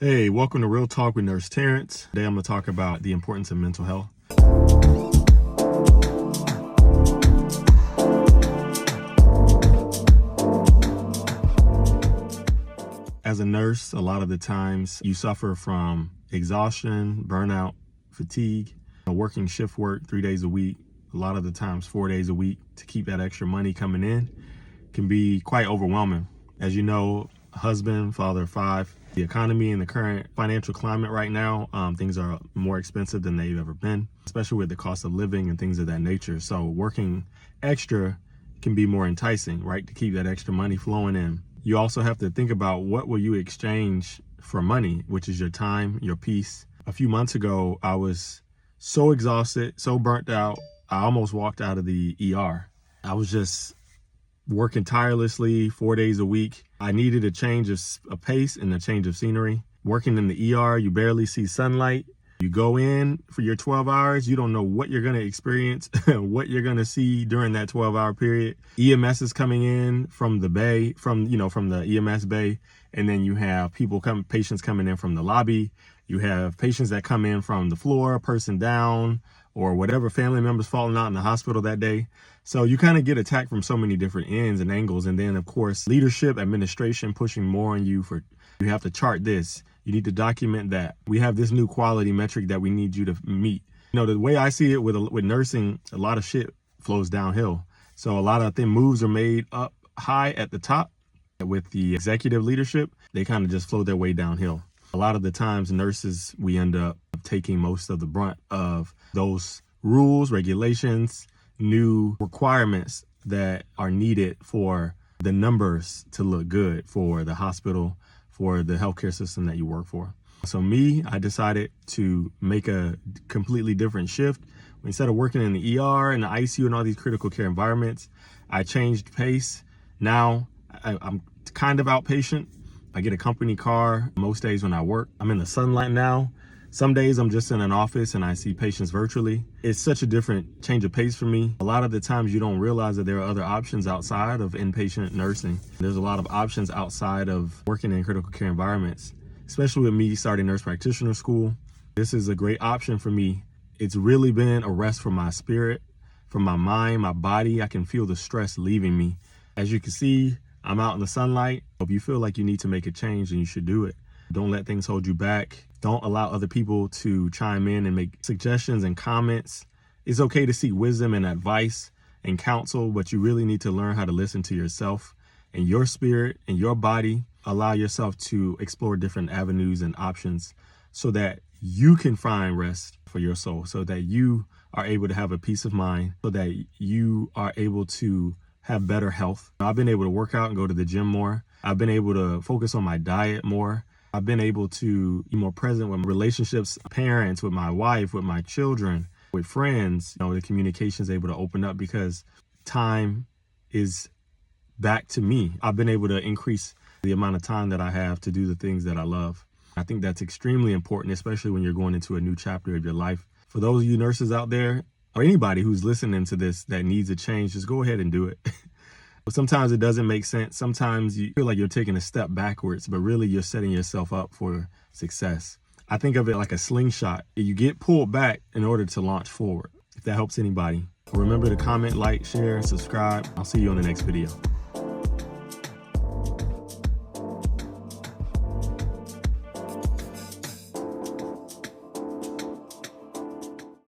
Hey, welcome to Real Talk with Nurse Terrence. Today I'm going to talk about the importance of mental health. As a nurse, a lot of the times you suffer from exhaustion, burnout, fatigue, working shift work 3 days a week, a lot of the times 4 days a week to keep that extra money coming in can be quite overwhelming. As you know, husband, father of 5, the economy and the current financial climate right now, things are more expensive than they've ever been, especially with the cost of living and things of that nature. So working extra can be more enticing, right, to keep that extra money flowing in. You also have to think about what will you exchange for money, which is your time, your peace. A few months ago, I was so exhausted, so burnt out, I almost walked out of the ER. I was just working tirelessly 4 days a week. I needed a change of pace and a change of scenery. Working in the ER, you barely see sunlight. You go in for your 12 hours, you don't know what you're going to experience, what you're going to see during that 12-hour period. EMS is coming in from the bay, from the EMS bay, and then you have patients coming in from the lobby. You have patients that come in from the floor, person down, or whatever, family members falling out in the hospital that day. So you kind of get attacked from so many different ends and angles. And then, of course, leadership, administration pushing more on you you have to chart this. You need to document that. We have this new quality metric that we need you to meet. The way I see it with nursing, a lot of shit flows downhill. So a lot of moves are made up high at the top. With the executive leadership, they kind of just flow their way downhill. A lot of the times nurses, we end up taking most of the brunt of those rules, regulations, new requirements that are needed for the numbers to look good for the hospital, for the healthcare system that you work for. So I decided to make a completely different shift. Instead of working in the ER and the ICU and all these critical care environments, I changed pace. Now I'm kind of outpatient. I get a company car most days when I work. I'm in the sunlight now. Some days I'm just in an office and I see patients virtually. It's such a different change of pace for me. A lot of the times you don't realize that there are other options outside of inpatient nursing. There's a lot of options outside of working in critical care environments, especially with me starting nurse practitioner school. This is a great option for me. It's really been a rest for my spirit, for my mind, my body. I can feel the stress leaving me. As you can see, I'm out in the sunlight. If you feel like you need to make a change, then you should do it. Don't let things hold you back. Don't allow other people to chime in and make suggestions and comments. It's okay to seek wisdom and advice and counsel, but you really need to learn how to listen to yourself and your spirit and your body. Allow yourself to explore different avenues and options so that you can find rest for your soul, so that you are able to have a peace of mind, so that you are able to have better health. I've been able to work out and go to the gym more. I've been able to focus on my diet more. I've been able to be more present with relationships, parents, with my wife, with my children, with friends. The communication is able to open up because time is back to me. I've been able to increase the amount of time that I have to do the things that I love. I think that's extremely important, especially when you're going into a new chapter of your life. For those of you nurses out there, or anybody who's listening to this that needs a change, just go ahead and do it. But sometimes it doesn't make sense. Sometimes you feel like you're taking a step backwards, but really you're setting yourself up for success. I think of it like a slingshot. You get pulled back in order to launch forward. If that helps anybody, remember to comment, like, share, and subscribe. I'll see you on the next video.